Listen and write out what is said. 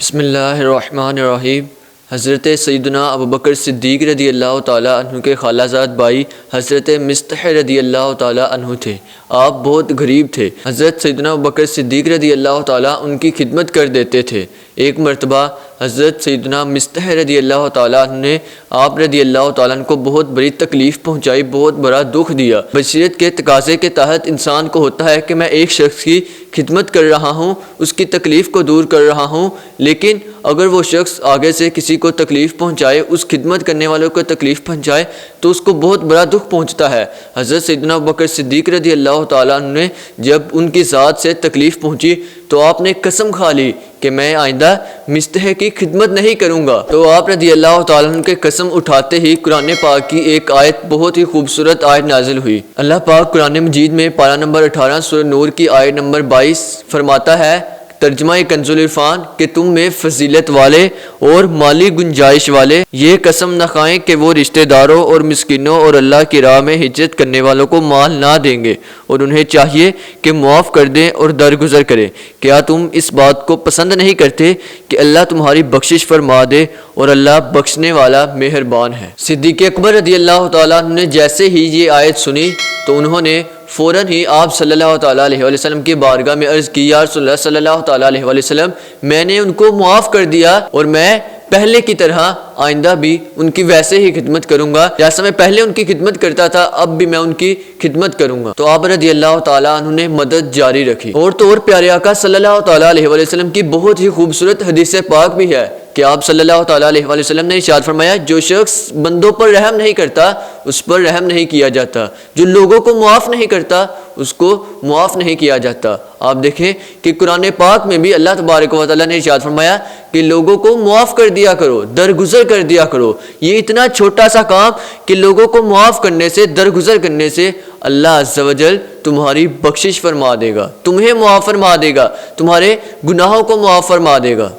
بسم اللہ الرحمن الرحیم۔ حضرت سیدنا ابوبکر صدیق رضی اللہ تعالیٰ عنہ کے خالہ زاد بھائی حضرت مصطح رضی اللہ تعالیٰ عنہ تھے۔ آپ بہت غریب تھے۔ حضرت سیدنا ابوبکر صدیق رضی اللہ تعالیٰ ان کی خدمت کر دیتے تھے۔ ایک مرتبہ حضرت سیدنا مصطح رضی اللہ تعالیٰ عنہ نے آپ رضی اللہ تعالیٰ عنہ کو بہت بڑی تکلیف پہنچائی، بہت بڑا دکھ دیا۔ بشریت کے تقاضے کے تحت انسان کو ہوتا ہے کہ میں ایک شخص کی خدمت کر رہا ہوں، اس کی تکلیف کو دور کر رہا ہوں، لیکن اگر وہ شخص آگے سے کسی کو تکلیف پہنچائے، اس خدمت کرنے والوں کو تکلیف پہنچائے تو اس کو بہت بڑا دکھ پہنچتا ہے۔ حضرت سیدنا ابوبکر صدیق رضی اللہ تعالیٰ عنہ نے جب ان کی ذات سے تکلیف پہنچی تو آپ نے قسم کھا لی کہ میں آئندہ مصطح کی خدمت نہیں کروں گا۔ تو آپ رضی اللہ تعالیٰ عنہ کے قسم اٹھاتے ہی قرآن پاک کی ایک آیت، بہت ہی خوبصورت آیت نازل ہوئی۔ اللہ پاک قرآن مجید میں پارہ نمبر 18 سورہ نور کی آیت نمبر 22 فرماتا ہے، ترجمہ کنز العرفان، کہ تم میں فضیلت والے اور مالی گنجائش والے یہ قسم نہ کھائیں کہ وہ رشتہ داروں اور مسکینوں اور اللہ کی راہ میں ہجرت کرنے والوں کو مال نہ دیں گے، اور انہیں چاہیے کہ معاف کر دیں اور درگزر کریں۔ کیا تم اس بات کو پسند نہیں کرتے کہ اللہ تمہاری بخشش فرما دے، اور اللہ بخشنے والا مہربان ہے۔ صدیق اکبر رضی اللہ تعالیٰ عنہ نے جیسے ہی یہ آیت سنی تو انہوں نے فوراً ہی آپ صلی اللہ تعالیٰ علیہ وسلم کی بارگاہ میں عرض کی، یا رسول اللہ صلی اللہ تعالیٰ علیہ وسلم، میں نے ان کو معاف کر دیا اور میں پہلے کی طرح آئندہ بھی ان کی ویسے ہی خدمت کروں گا، جیسا میں پہلے ان کی خدمت کرتا تھا اب بھی میں ان کی خدمت کروں گا۔ تو آپ رضی اللہ تعالیٰ عنہ نے مدد جاری رکھی۔ اور تو اور پیارے آقا صلی اللہ تعالیٰ علیہ وسلم کی بہت ہی خوبصورت حدیث پاک بھی ہے کہ آپ صلی اللہ تعالیٰ علیہ وسلم نے ارشاد فرمایا، جو شخص بندوں پر رحم نہیں کرتا اس پر رحم نہیں کیا جاتا، جو لوگوں کو معاف نہیں کرتا اس کو معاف نہیں کیا جاتا۔ آپ دیکھیں کہ قرآن پاک میں بھی اللہ تبارک و تعالیٰ نے ارشاد فرمایا کہ لوگوں کو معاف کر دیا کرو، درگزر کر دیا کرو۔ یہ اتنا چھوٹا سا کام کہ لوگوں کو معاف کرنے سے، درگزر کرنے سے اللہ عز و جل تمہاری بخشش فرما دے گا، تمہیں معاف فرما دے گا، تمہارے گناہوں کو معاف فرما دے گا۔